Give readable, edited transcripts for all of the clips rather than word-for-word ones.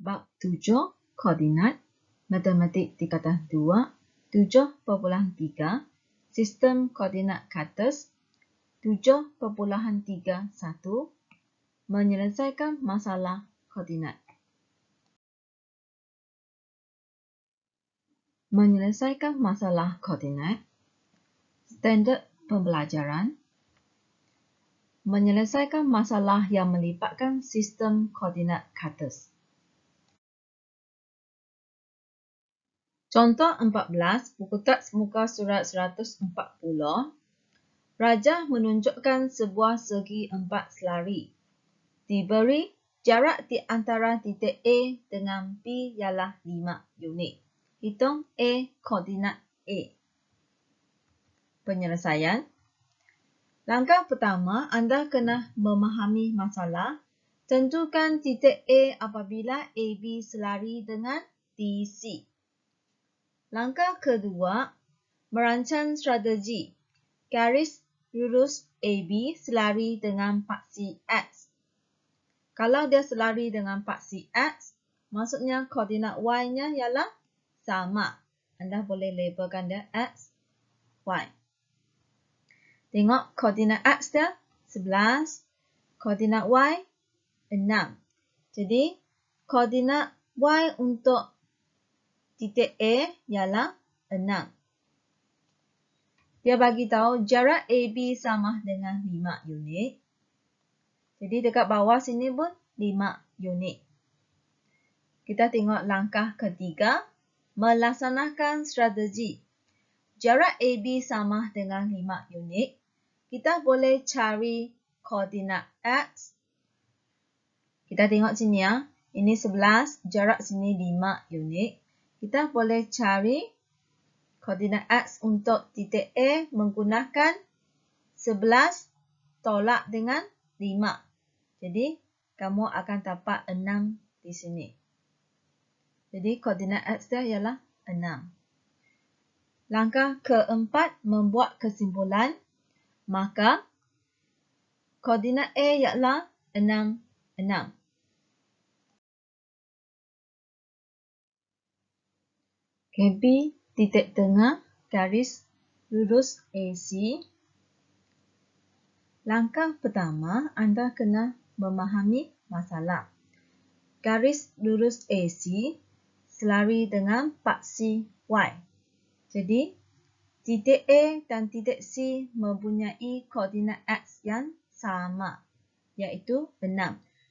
Bab 7 koordinat matematik tingkatan 2 7.3 sistem koordinat Carters 7.31 menyelesaikan masalah koordinat. Menyelesaikan masalah koordinat, standard pembelajaran, menyelesaikan masalah yang melibatkan sistem koordinat Carters. Contoh 14, buku teks muka surat 140. Raja menunjukkan sebuah segi 4 selari. Diberi jarak di antara titik A dengan B ialah 5 unit. Hitung A koordinat A. Penyelesaian. Langkah pertama, anda kena memahami masalah. Tentukan titik A apabila AB selari dengan DC. Langkah kedua, merancang strategi. Garis lurus AB selari dengan paksi X. Kalau dia selari dengan paksi X, maksudnya koordinat Y-nya ialah sama. Anda boleh labelkan dia X, Y. Tengok koordinat X dia 11, koordinat Y 6. Jadi, koordinat Y untuk titik A ialah 6. Dia bagi tahu jarak AB sama dengan 5 unit. Jadi dekat bawah sini pun 5 unit. Kita tengok langkah ketiga, melaksanakan strategi. Jarak AB sama dengan 5 unit. Kita boleh cari koordinat X. Kita tengok sini ya. Ini 11, jarak sini 5 unit. Kita boleh cari koordinat X untuk titik A menggunakan 11 tolak dengan 5. Jadi, kamu akan dapat 6 di sini. Jadi, koordinat X dia ialah 6. Langkah keempat, membuat kesimpulan. Maka, koordinat A ialah 6, 6. KB titik tengah garis lurus AC. Langkah pertama, anda kena memahami masalah. Garis lurus AC selari dengan paksi Y. Jadi, titik A dan titik C mempunyai koordinat X yang sama, iaitu 6.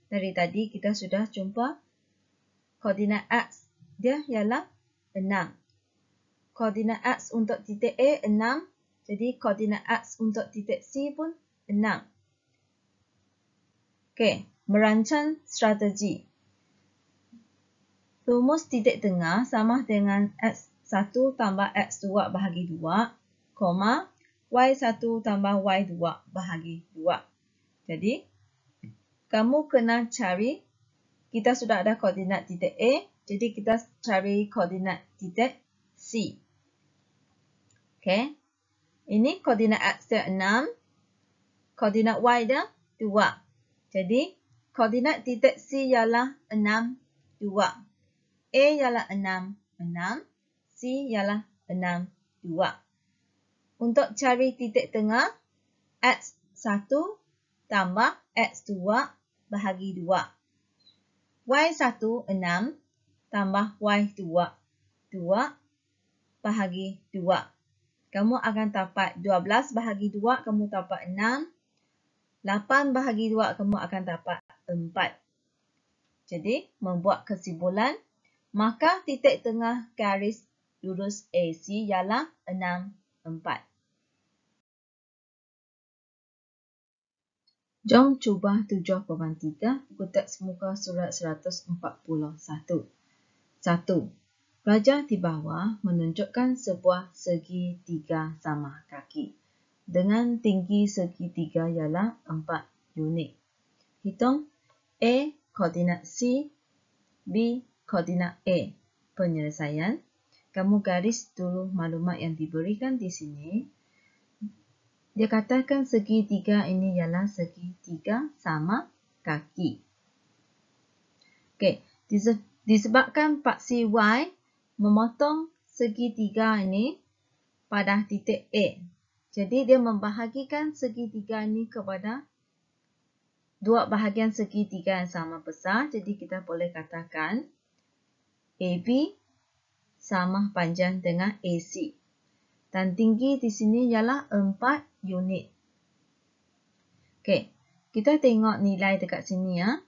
Dari tadi kita sudah jumpa koordinat X dia ialah 6. Koordinat X untuk titik A 6. Jadi koordinat X untuk titik C pun 6. Okey, merancang strategi. Rumus titik tengah sama dengan X1 tambah X2 bahagi 2, koma, Y1 tambah Y2 bahagi 2. Jadi, kamu kena cari, kita sudah ada koordinat titik A, jadi kita cari koordinat titik C. Okey. Ini koordinat X dia 6. Koordinat Y dia 2. Jadi, koordinat titik C ialah 6, 2. A ialah 6, 6. C ialah 6, 2. Untuk cari titik tengah, X1 tambah X2 bahagi 2. Y1 6 tambah Y2 2 bahagi 2. Kamu akan dapat 12 bahagi 2, kamu dapat 6. 8 bahagi 2, kamu akan dapat 4. Jadi, membuat kesimpulan, maka titik tengah garis lurus AC ialah 6, 4. Jom cuba 7.3 buku teks muka surat 141. 1. Raja di bawah menunjukkan sebuah segitiga sama kaki. Dengan tinggi segitiga ialah 4 unit. Hitung A koordinat C, B koordinat A. Penyelesaian. Kamu garis dulu maklumat yang diberikan di sini. Dia katakan segitiga ini ialah segitiga sama kaki. Okey, Disebabkan paksi Y memotong segitiga ini pada titik A. Jadi dia membahagikan segitiga ini kepada dua bahagian segitiga yang sama besar. Jadi kita boleh katakan AB sama panjang dengan AC. Dan tinggi di sini ialah 4 unit. Okey, kita tengok nilai dekat sini ya.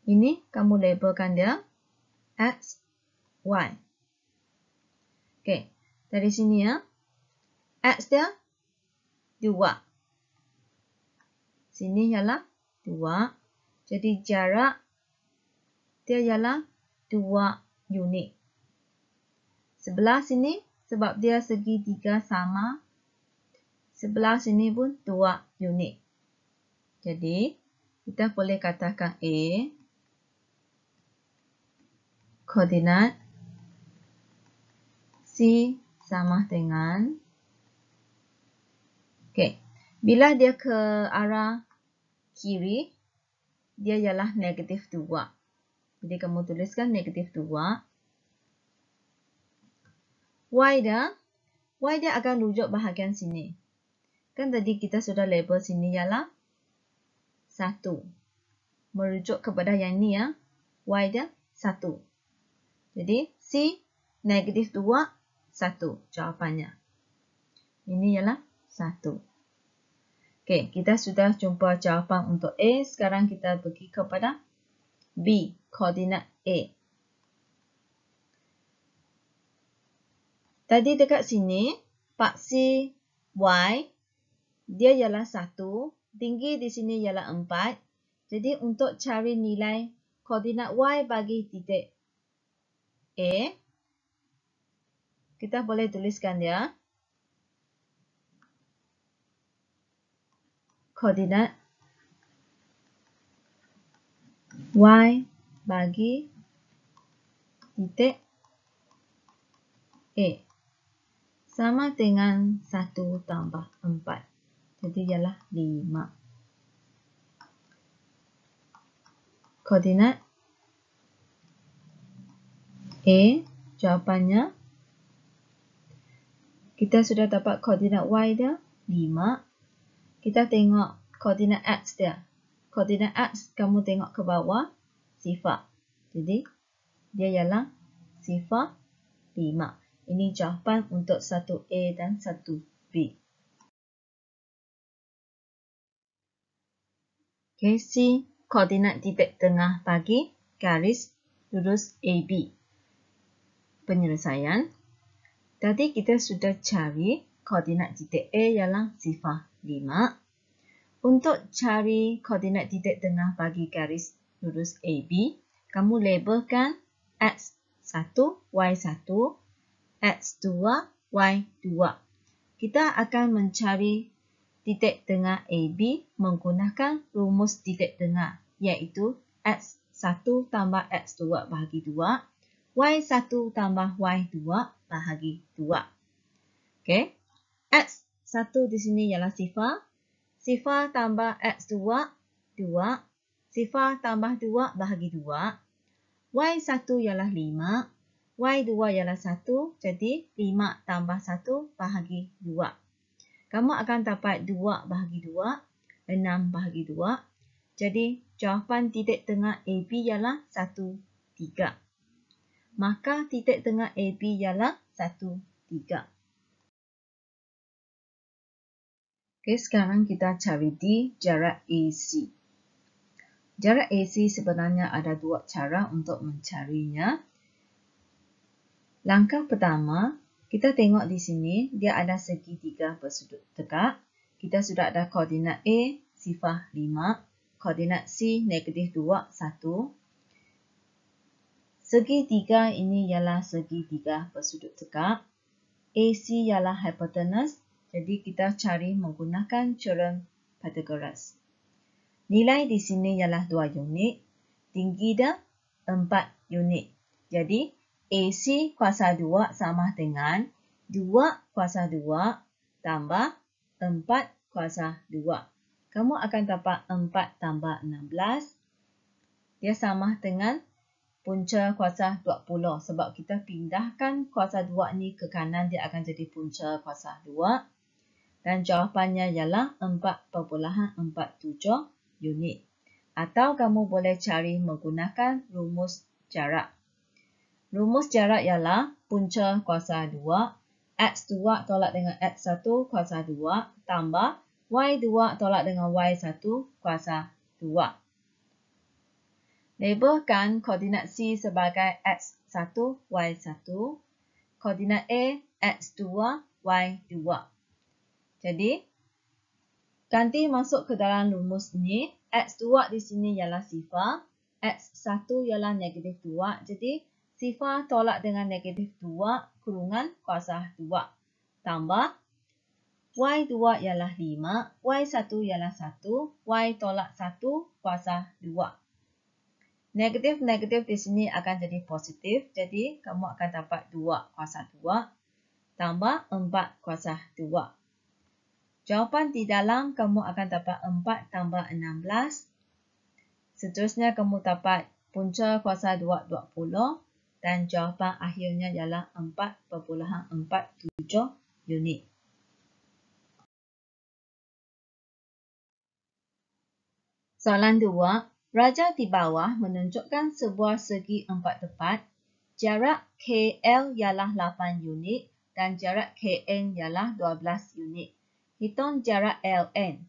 Ini kamu labelkan dia X, Y. Okey, dari sini ya. X dia 2. Sini ialah 2. Jadi jarak dia ialah 2 unit. Sebelah sini sebab dia segitiga sama. Sebelah sini pun 2 unit. Jadi kita boleh katakan A koordinat C sama dengan, okey, bila dia ke arah kiri, dia ialah negatif 2. Jadi kamu tuliskan negatif 2. Y dia akan rujuk bahagian sini. Kan tadi kita sudah label sini ialah 1. Merujuk kepada yang ni ya. Y dia 1. Jadi C negatif 2, 1 jawapannya. Ini ialah 1. Okey, kita sudah jumpa jawapan untuk A. Sekarang kita pergi kepada B, koordinat A. Tadi dekat sini, paksi Y, dia ialah 1. Tinggi di sini ialah 4. Jadi untuk cari nilai koordinat Y bagi titik A, kita boleh tuliskan dia. Koordinat Y bagi titik A sama dengan 1 tambah 4. Jadi ialah 5. Koordinat A, jawapannya, kita sudah dapat koordinat Y dia, 5. Kita tengok koordinat X dia. Koordinat X, kamu tengok ke bawah, 0. Jadi, dia ialah 0, 5. Ini jawapan untuk 1A dan 1B. Okey, C, koordinat titik tengah bagi garis lurus AB. Penyelesaian. Tadi kita sudah cari koordinat titik A ialah 0, 5. Untuk cari koordinat titik tengah bagi garis lurus AB, kamu labelkan X1, Y1, X2, Y2. Kita akan mencari titik tengah AB menggunakan rumus titik tengah, iaitu X1 tambah X2 bahagi 2, Y1 tambah Y2 bahagi 2. Okey, X1 di sini ialah 0. 0 tambah X2, 2. 0 tambah 2 bahagi 2. Y1 ialah 5. Y2 ialah 1. Jadi 5 tambah 1 bahagi 2. Kamu akan dapat 2 bahagi 2. 6 bahagi 2. Jadi jawapan titik tengah AB ialah 1, 3. Maka titik tengah AB ialah 1, 3. Okey, sekarang kita cari D, jarak AC. Jarak AC sebenarnya ada 2 cara untuk mencarinya. Langkah pertama, kita tengok di sini, dia ada segitiga bersudut tegak. Kita sudah ada koordinat A, 0, 5. Koordinat C, negatif 2, 1. Segitiga ini ialah segitiga bersudut tegak. AC ialah hipotenus. Jadi kita cari menggunakan teorem Pythagoras. Nilai di sini ialah 2 unit. Tinggi dia 4 unit. Jadi AC kuasa 2 sama dengan 2 kuasa 2 tambah 4 kuasa 2. Kamu akan dapat 4 tambah 16. dia sama dengan punca kuasa 20. Sebab kita pindahkan kuasa 2 ni ke kanan, dia akan jadi punca kuasa 2. Dan jawapannya ialah 4.47 unit. Atau kamu boleh cari menggunakan rumus jarak. Rumus jarak ialah punca kuasa 2, X2 tolak dengan X1 kuasa 2, tambah Y2 tolak dengan Y1 kuasa 2. Labelkan koordinat C sebagai X1, Y1. Koordinat A, X2, Y2. Jadi, ganti masuk ke dalam rumus ini. X2 di sini ialah sifar. X1 ialah negatif 2. Jadi, sifar tolak dengan negatif 2 kurungan kuasa 2. Tambah, Y2 ialah 5. Y1 ialah 1. Y tolak 1 kuasa 2. Negatif-negatif di sini akan jadi positif. Jadi, kamu akan dapat 2 kuasa 2 tambah 4 kuasa 2. Jawapan di dalam kamu akan dapat 4 tambah 16. Seterusnya kamu dapat punca kuasa 2, 20. Dan jawapan akhirnya ialah 4.47 unit. Soalan 2. Raja di bawah menunjukkan sebuah segi 4 tepat. Jarak KL ialah 8 unit dan jarak KN ialah 12 unit. Hitung jarak LN.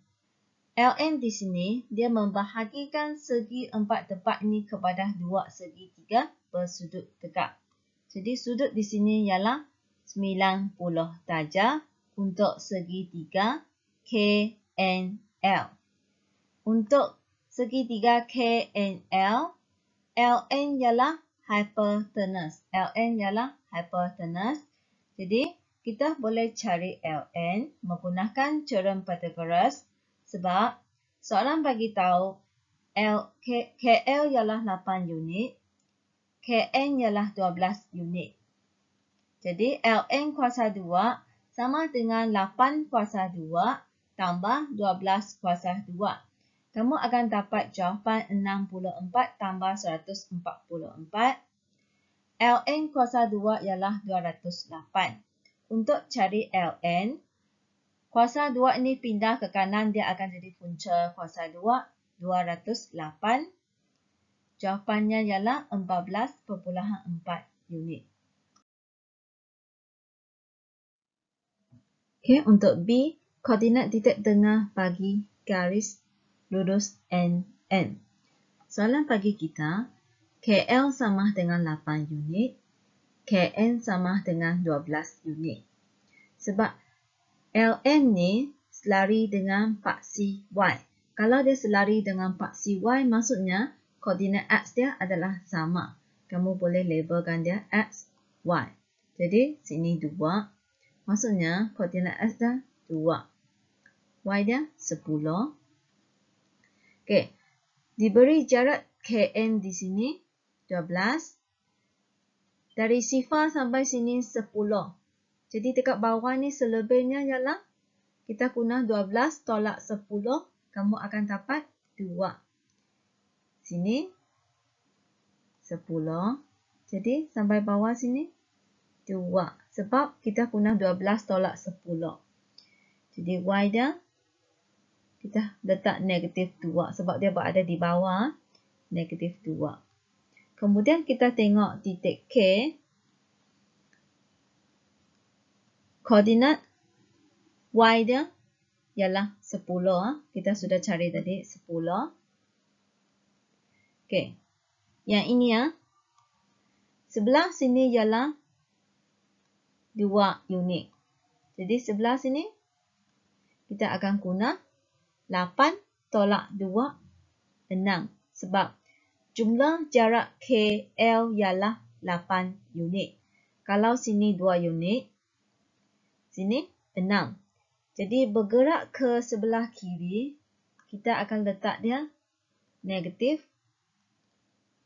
LN di sini, dia membahagikan segi 4 tepat ini kepada 2 segitiga bersudut tegak. Jadi, sudut di sini ialah 90 darjah untuk segitiga KNL. Untuk segitiga KNL, LN ialah hypotenuse. LN ialah hypotenuse. Jadi, kita boleh cari LN menggunakan teorem Pythagoras sebab soalan bagi tahu KL ialah 8 unit, KN ialah 12 unit. Jadi, LN kuasa 2 sama dengan 8 kuasa 2 tambah 12 kuasa 2. Kamu akan dapat jawapan 64 tambah 144. LN kuasa 2 ialah 208. Untuk cari LN, kuasa 2 ini pindah ke kanan, dia akan jadi punca kuasa 2, 208. Jawapannya ialah 14.4 unit. Okey, untuk B, koordinat titik tengah bagi garis lurus NN. Soalan bagi kita, KL sama dengan 8 unit, KN sama dengan 12 unit. Sebab LN ni selari dengan paksi Y. Kalau dia selari dengan paksi Y, maksudnya koordinat X dia adalah sama. Kamu boleh labelkan dia X, Y. Jadi, sini 2. Maksudnya koordinat X dia 2. Y dia 10. Okey. Diberi jarak KN di sini 12. Dari sifar sampai sini 10. Jadi dekat bawah ni selebihnya ialah kita guna 12 tolak 10. Kamu akan dapat 2. Sini 10. Jadi sampai bawah sini 2. Sebab kita guna 12 tolak 10. Jadi Y dia kita letak negatif 2. Sebab dia berada di bawah negatif 2. Kemudian kita tengok titik K. Koordinat Y dia ialah 10. Kita sudah cari tadi 10. Okey. Yang ini sebelah sini ialah 2 unit. Jadi sebelah sini kita akan guna 8 tolak 2, 6. Sebab jumlah jarak KL ialah 8 unit. Kalau sini 2 unit, sini 6. Jadi bergerak ke sebelah kiri, kita akan letak dia negatif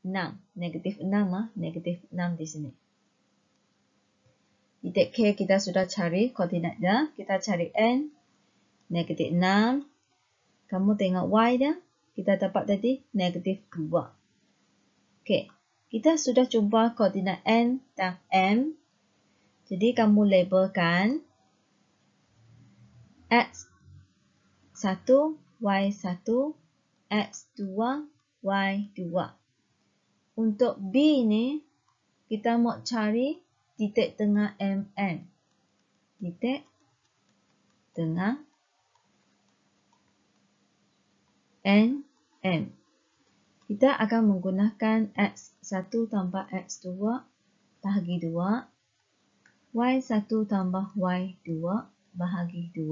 6. Negatif 6 negatif 6 di sini. Titik K kita sudah cari koordinat dia. Kita cari N, negatif 6. Kamu tengok Y dia, kita dapat tadi negatif 2. Okey, kita sudah jumpa koordinat N dan M. Jadi kamu labelkan X1, Y1, X2, Y2. Untuk B ni, kita mau cari titik tengah MN. Titik tengah NM. Kita akan menggunakan X1 tambah X2 bahagi 2. Y1 tambah Y2 bahagi 2.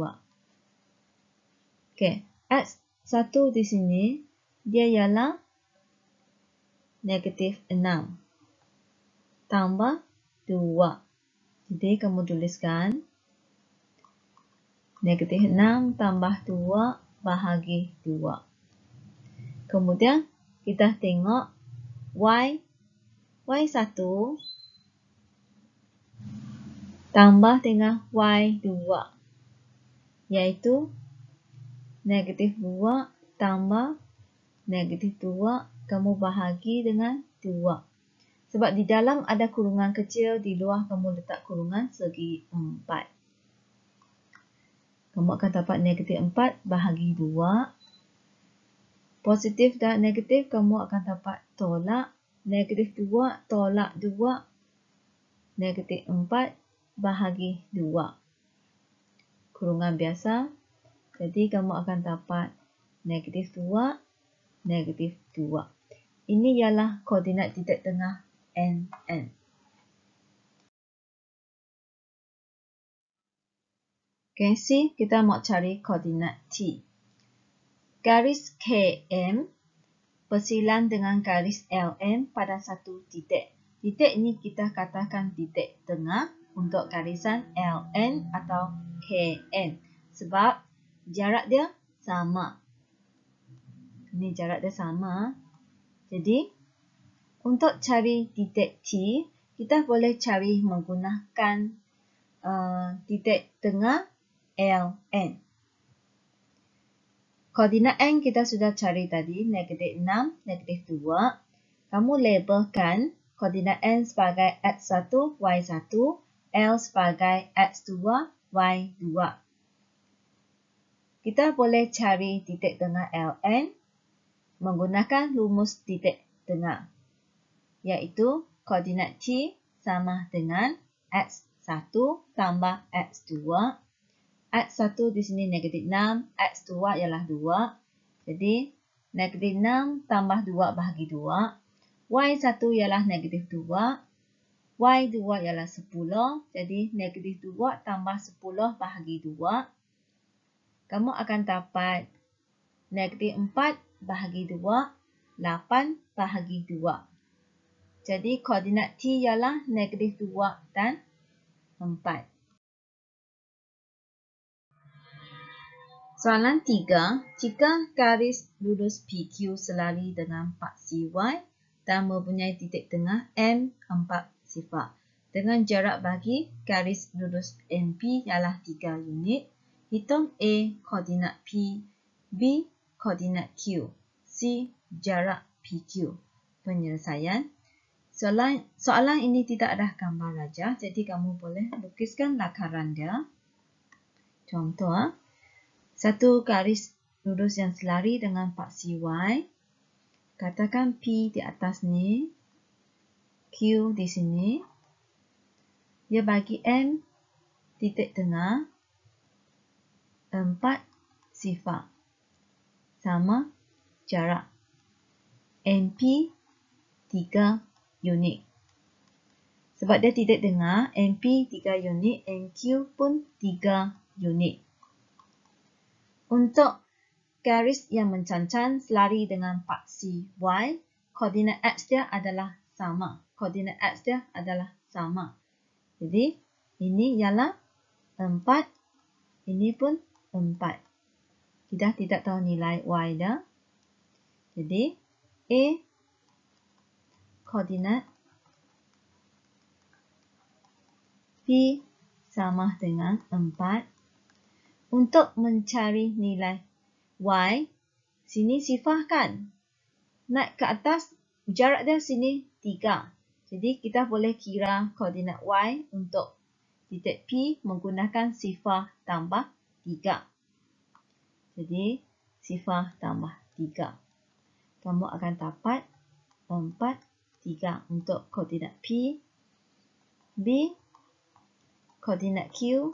Okey, X1 di sini, dia ialah negatif 6 tambah 2. Jadi, kamu tuliskan negatif 6 tambah 2 bahagi 2. Kemudian, kita tengok Y1 tambah dengan Y2, iaitu negatif 2 tambah negatif 2, kamu bahagi dengan 2. Sebab di dalam ada kurungan kecil, di luar kamu letak kurungan segi 4. Kamu akan dapat negatif 4 bahagi 2. Positif dan negatif kamu akan dapat tolak. Negatif 2 tolak 2. Negatif 4 bahagi 2. Kurungan biasa. Jadi kamu akan dapat negatif 2, negatif 2. Ini ialah koordinat titik tengah NN. Okay, C, kita mau cari koordinat T. Garis KM bersilang dengan garis LM pada satu titik. Titik ini kita katakan titik tengah untuk garisan LN atau KN. Sebab jarak dia sama. Ini jarak dia sama. Jadi, untuk cari titik T, kita boleh cari menggunakan titik tengah LN. Koordinat N kita sudah cari tadi, negatif 6, negatif 2. Kamu labelkan koordinat N sebagai X1, Y1, L sebagai X2, Y2. Kita boleh cari titik tengah LN menggunakan rumus titik tengah, iaitu koordinat T sama dengan X1 tambah X2. X1 di sini negatif 6, X2 ialah 2. Jadi, negatif 6 tambah 2 bahagi 2. Y1 ialah negatif 2. Y2 ialah 10. Jadi, negatif 2 tambah 10 bahagi 2. Kamu akan dapat negatif 4 bahagi 2, 8 bahagi 2. Jadi, koordinat T ialah negatif 2 dan 4. Soalan 3. Jika garis lurus PQ selari dengan paksi Y dan mempunyai titik tengah M4 sifar dengan jarak bagi garis lurus MP ialah 3 unit, hitung A koordinat P, B koordinat Q, C jarak PQ. Penyelesaian. Soalan ini tidak ada gambar rajah, jadi kamu boleh lukiskan lakaran dia. Contoh, satu garis lurus yang selari dengan paksi Y. Katakan P di atas ni, Q di sini. Dia bagi M titik tengah 4 sifar. Sama jarak MP 3 unit. Sebab dia titik tengah, MP 3 unit, MQ pun 3 unit. Untuk garis yang mencancan selari dengan paksi Y, koordinat X dia adalah sama. Koordinat X dia adalah sama. Jadi, ini ialah 4. Ini pun 4. Kita tidak tahu nilai Y dia. Jadi, A koordinat P sama dengan 4. Untuk mencari nilai Y, sini sifar kan? Naik ke atas jarak dia sini 3. Jadi kita boleh kira koordinat Y untuk titik P menggunakan sifar tambah 3. Jadi sifar tambah 3. Kamu akan dapat 4, 3 untuk koordinat P. B, koordinat Q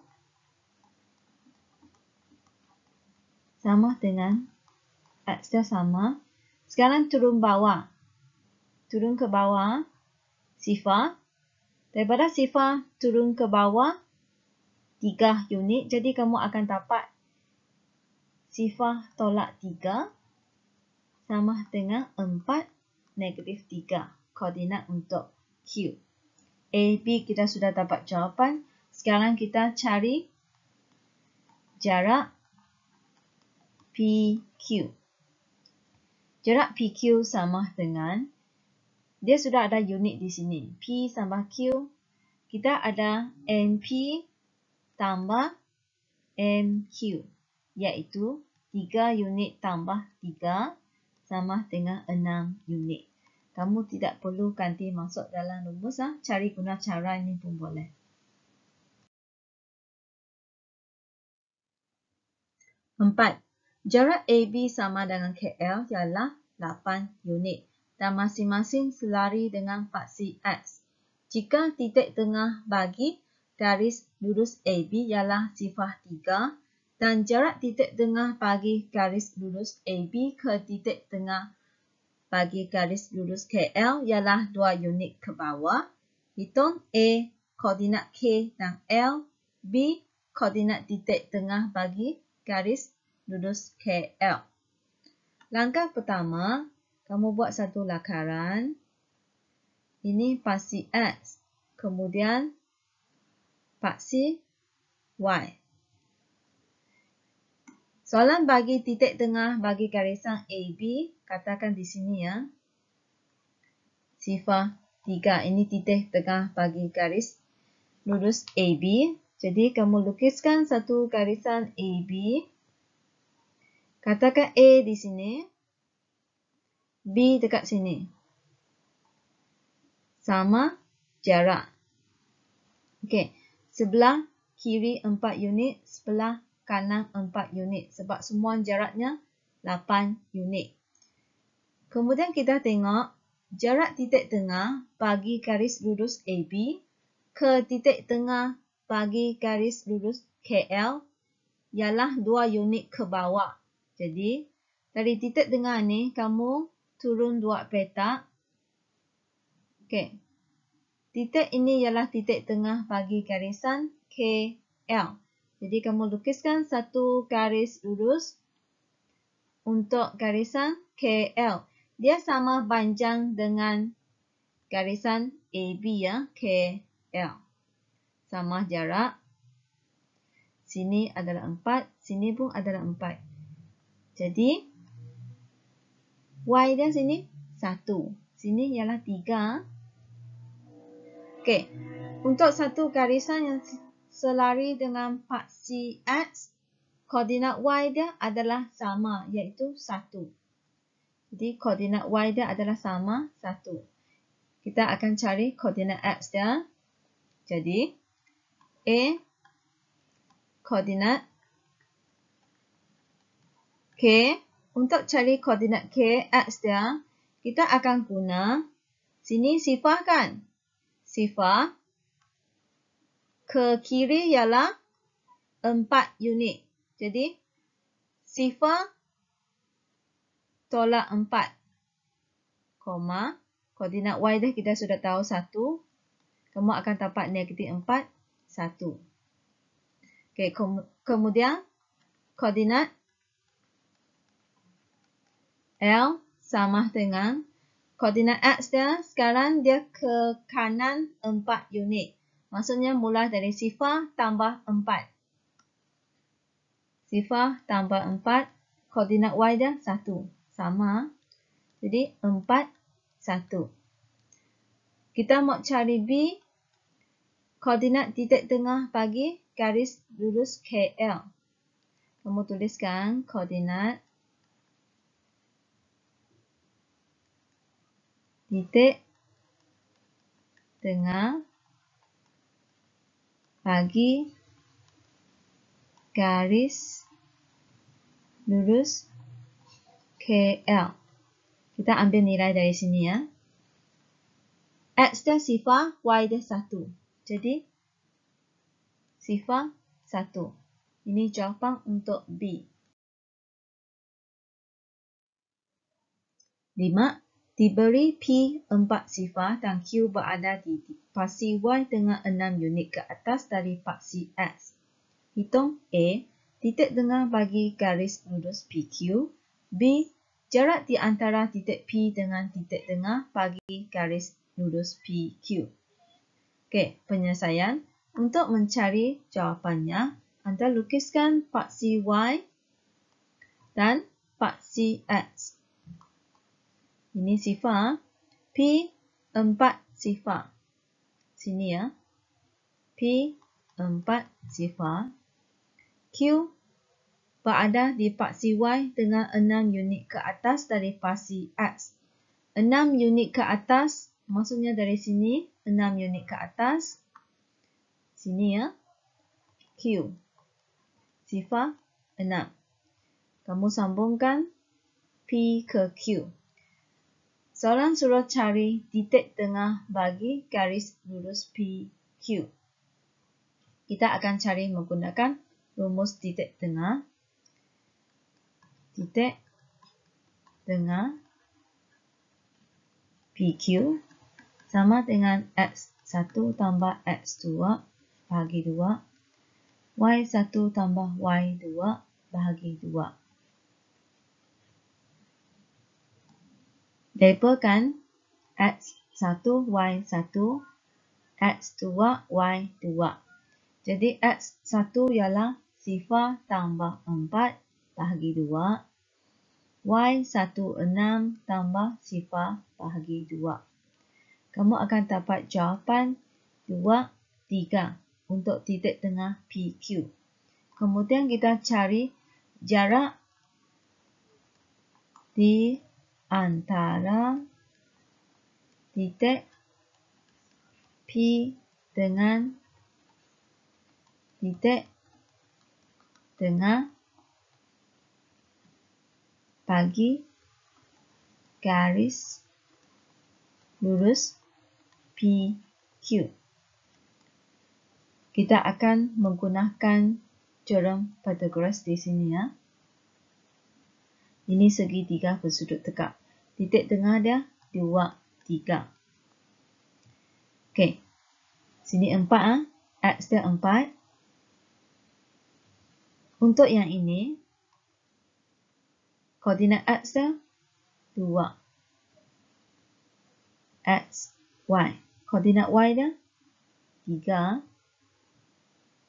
sama dengan X dia sama. Sekarang turun bawah. Turun ke bawah sifar. Daripada sifar turun ke bawah 3 unit. Jadi kamu akan dapat sifar tolak 3 sama dengan 4 negatif 3. Koordinat untuk Q. A, B kita sudah dapat jawapan. Sekarang kita cari jarak PQ. Jarak PQ sama dengan, dia sudah ada unit di sini. P tambah Q. Kita ada NP tambah MQ. Iaitu 3 unit tambah 3 sama dengan 6 unit. Kamu tidak perlu ganti masuk dalam rumus. Cari guna cara ini pun boleh. Empat. Jarak AB sama dengan KL ialah 8 unit dan masing-masing selari dengan faksi X. Jika titik tengah bagi garis lurus AB ialah sifar 3 dan jarak titik tengah bagi garis lurus AB ke titik tengah bagi garis lurus KL ialah 2 unit ke bawah. Hitung A, koordinat K dan L. B, koordinat titik tengah bagi garis lurus KL. Langkah pertama, kamu buat satu lakaran. Ini faksi X. Kemudian faksi Y. Soalan bagi titik tengah bagi garisan AB. Katakan di sini ya. Sifar 3. Ini titik tengah bagi garis lurus AB. Jadi kamu lukiskan satu garisan AB. Katakan A di sini. B dekat sini. Sama jarak. Okey. Sebelah kiri 4 unit. Sebelah kanan 4 unit. Sebab semua jaraknya 8 unit. Kemudian kita tengok jarak titik tengah bagi garis lurus AB ke titik tengah bagi garis lurus KL ialah 2 unit ke bawah. Jadi, dari titik tengah ni, kamu turun 2 petak. Okey. Titik ini ialah titik tengah bagi garisan KL. Jadi, kamu lukiskan satu garis lurus untuk garisan KL. Dia sama panjang dengan garisan AB ya, KL. Sama jarak. Sini adalah 4, sini pun adalah 4. Jadi, Y dia sini 1. Sini ialah 3. Okey. Untuk satu garisan yang selari dengan faksi X, koordinat Y dia adalah sama, iaitu 1. Jadi, koordinat Y dia adalah sama, 1. Kita akan cari koordinat X dia. Jadi, A, koordinat K. Untuk cari koordinat K, X dia, kita akan guna, sini sifar kan? Sifar. Ke kiri ialah 4 unit. Jadi, sifar tolak 4. Koma. Koordinat Y dah kita sudah tahu 1. Kamu akan dapat negatif 4, 1. Okey, kemudian koordinat L sama dengan koordinat X dia, sekarang dia ke kanan 4 unit. Maksudnya mula dari sifar tambah 4. Sifar tambah 4. Koordinat Y dia 1. Sama. Jadi 4, 1. Kita mau cari B. Koordinat titik tengah bagi garis lurus KL. Kamu tuliskan koordinat titik tengah bagi garis lurus KL. Kita ambil nilai dari sini ya. X dia sifar, Y dia 1. Jadi, sifar 1. Ini jawapan untuk B. 5. Diberi P 4 sifar dan Q berada di pasi Y dengan 6 unit ke atas dari pasi X. Hitung A. Titik tengah bagi garis lurus PQ. B. Jarak di antara titik P dengan titik tengah bagi garis lurus PQ. Okey, penyelesaian. Untuk mencari jawapannya, anda lukiskan paksi Y dan paksi X. Ini sifar. P 4 sifar. Sini ya. P 4 sifar. Q berada di paksi Y dengan 6 unit ke atas dari paksi X. 6 unit ke atas, maksudnya dari sini, 6 unit ke atas. Sini ya. Q. Sifar 6. Kamu sambungkan P ke Q. Soalan suruh cari titik tengah bagi garis lurus PQ. Kita akan cari menggunakan rumus titik tengah. Titik tengah PQ sama dengan X1 tambah X2 bahagi 2. Y1 tambah Y2 bahagi 2. Labelkan X1, Y1, X2, Y2. Jadi X1 ialah sifar tambah 4 bahagi 2. Y1, 6 tambah sifar bahagi 2. Kamu akan dapat jawapan 2, 3 untuk titik tengah PQ. Kemudian kita cari jarak di antara titik P dengan titik tengah bagi garis lurus PQ. Kita akan menggunakan teorem Pythagoras di sini ya. Ini segitiga bersudut tegak. Titik tengah dia 2, 3. Okey. Sini 4 X dia 4. Untuk yang ini, koordinat X dia 2. X, Y. Koordinat Y dia 3.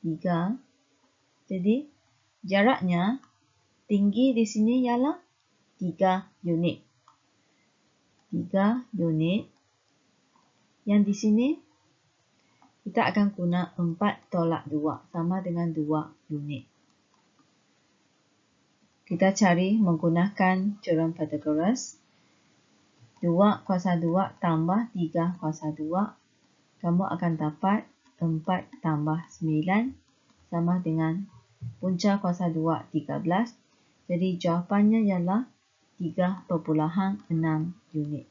3. Jadi, jaraknya tinggi di sini ialah 3 unit. 3 unit. Yang di sini, kita akan guna 4 tolak 2. Sama dengan 2 unit. Kita cari menggunakan teorem Pythagoras. 2 kuasa 2 tambah 3 kuasa 2. Kamu akan dapat 4 tambah 9 sama dengan punca kuasa 2, 13. Jadi jawapannya ialah 3,6 unit.